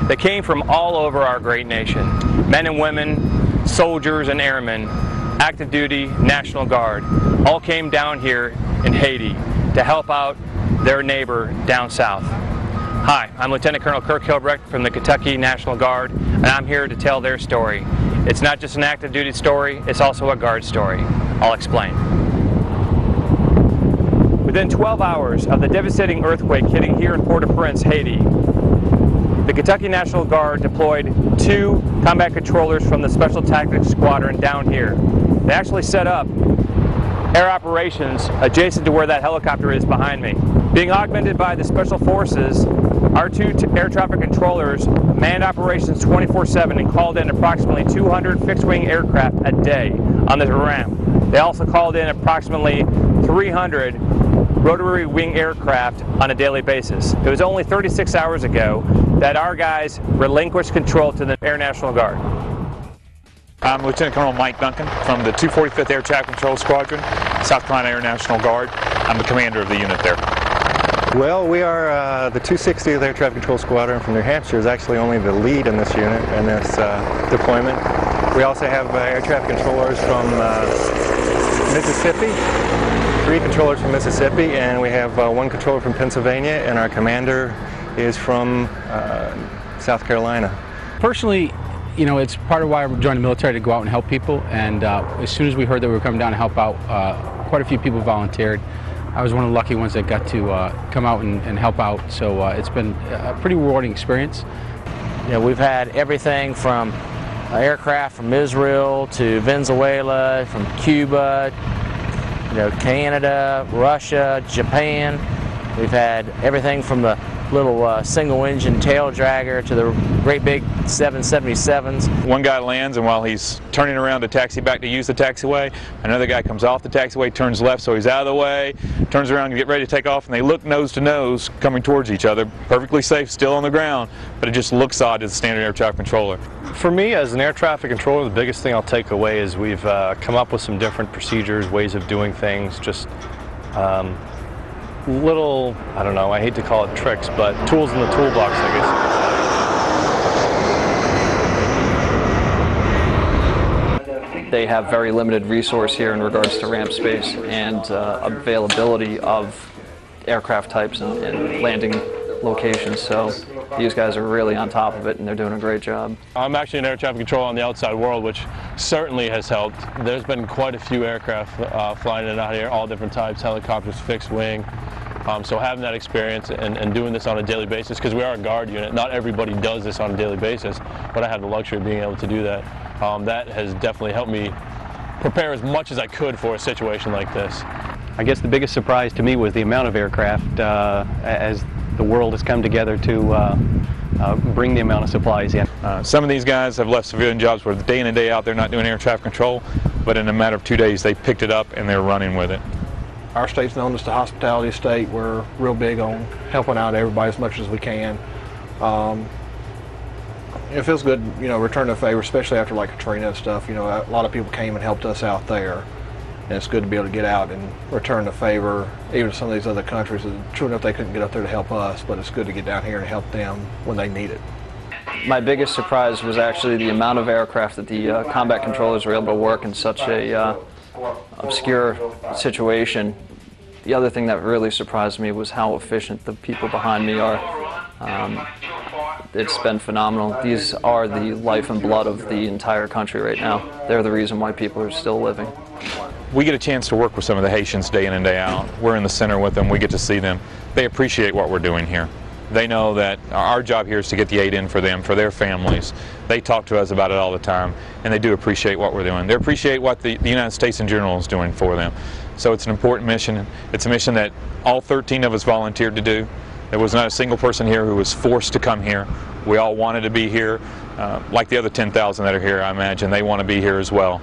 They came from all over our great nation. Men and women, soldiers and airmen, active duty, National Guard, all came down here in Haiti to help out their neighbor down south. Hi, I'm Lieutenant Colonel Kirk Hilbrecht from the Kentucky National Guard, and I'm here to tell their story. It's not just an active duty story, it's also a Guard story. I'll explain. Within 12 hours of the devastating earthquake hitting here in Port-au-Prince, Haiti, the Kentucky National Guard deployed 2 combat controllers from the Special Tactics Squadron down here. They actually set up air operations adjacent to where that helicopter is behind me. Being augmented by the Special Forces, our 2 air traffic controllers manned operations 24/7 and called in approximately 200 fixed-wing aircraft a day on this ramp. They also called in approximately 300 rotary wing aircraft on a daily basis. It was only 36 hours ago that our guys relinquished control to the Air National Guard. I'm Lieutenant Colonel Mike Duncan from the 245th Air Traffic Control Squadron, South Carolina Air National Guard. I'm the commander of the unit there. Well, we are the 260th Air Traffic Control Squadron from New Hampshire is actually only the lead in this unit and this deployment. We also have air traffic controllers from Mississippi, 3 controllers from Mississippi, and we have 1 controller from Pennsylvania, and our commander is from South Carolina. Personally, you know, it's part of why I joined the military, to go out and help people, and as soon as we heard that we were coming down to help out, quite a few people volunteered. I was one of the lucky ones that got to come out and help out, so it's been a pretty rewarding experience. You know, we've had everything from aircraft from Israel to Venezuela, from Cuba, you know, Canada, Russia, Japan. We've had everything from the little single-engine tail dragger to the great big 777s. One guy lands, and while he's turning around to taxi back to use the taxiway, another guy comes off the taxiway, turns left so he's out of the way, turns around and get ready to take off, and they look nose to nose coming towards each other, perfectly safe, still on the ground, but it just looks odd as a standard air traffic controller. For me, as an air traffic controller, the biggest thing I'll take away is we've come up with some different procedures, ways of doing things, just little, I don't know, I hate to call it tricks, but tools in the toolbox, I guess. They have very limited resource here in regards to ramp space and availability of aircraft types and landing locations, so these guys are really on top of it and they're doing a great job. I'm actually an air traffic controller on the outside world, which certainly has helped. There's been quite a few aircraft flying in and out here, all different types, helicopters, fixed wing. So having that experience and doing this on a daily basis, because we are a Guard unit, not everybody does this on a daily basis, but I have the luxury of being able to do that. That has definitely helped me prepare as much as I could for a situation like this. I guess the biggest surprise to me was the amount of aircraft as the world has come together to bring the amount of supplies in. Some of these guys have left civilian jobs where day in and day out they're not doing air traffic control, but in a matter of 2 days they picked it up and they're running with it. Our state's known as the hospitality state. We're real big on helping out everybody as much as we can. It feels good, you know, returning a favor, especially after like Katrina and stuff. You know, a lot of people came and helped us out there, and it's good to be able to get out and return the favor, even to some of these other countries. True enough, they couldn't get up there to help us, but it's good to get down here and help them when they need it. My biggest surprise was actually the amount of aircraft that the combat controllers were able to work in such a obscure situation. The other thing that really surprised me was how efficient the people behind me are. It's been phenomenal. These are the life and blood of the entire country right now. They're the reason why people are still living. We get a chance to work with some of the Haitians day in and day out. We're in the center with them. We get to see them. They appreciate what we're doing here. They know that our job here is to get the aid in for them, for their families. They talk to us about it all the time, and they do appreciate what we're doing. They appreciate what the United States in general is doing for them. So it's an important mission. It's a mission that all 13 of us volunteered to do. There was not a single person here who was forced to come here. We all wanted to be here. Like the other 10,000 that are here, I imagine, they want to be here as well.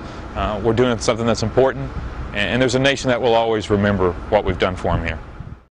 We're doing something that's important, and there's a nation that will always remember what we've done for them here.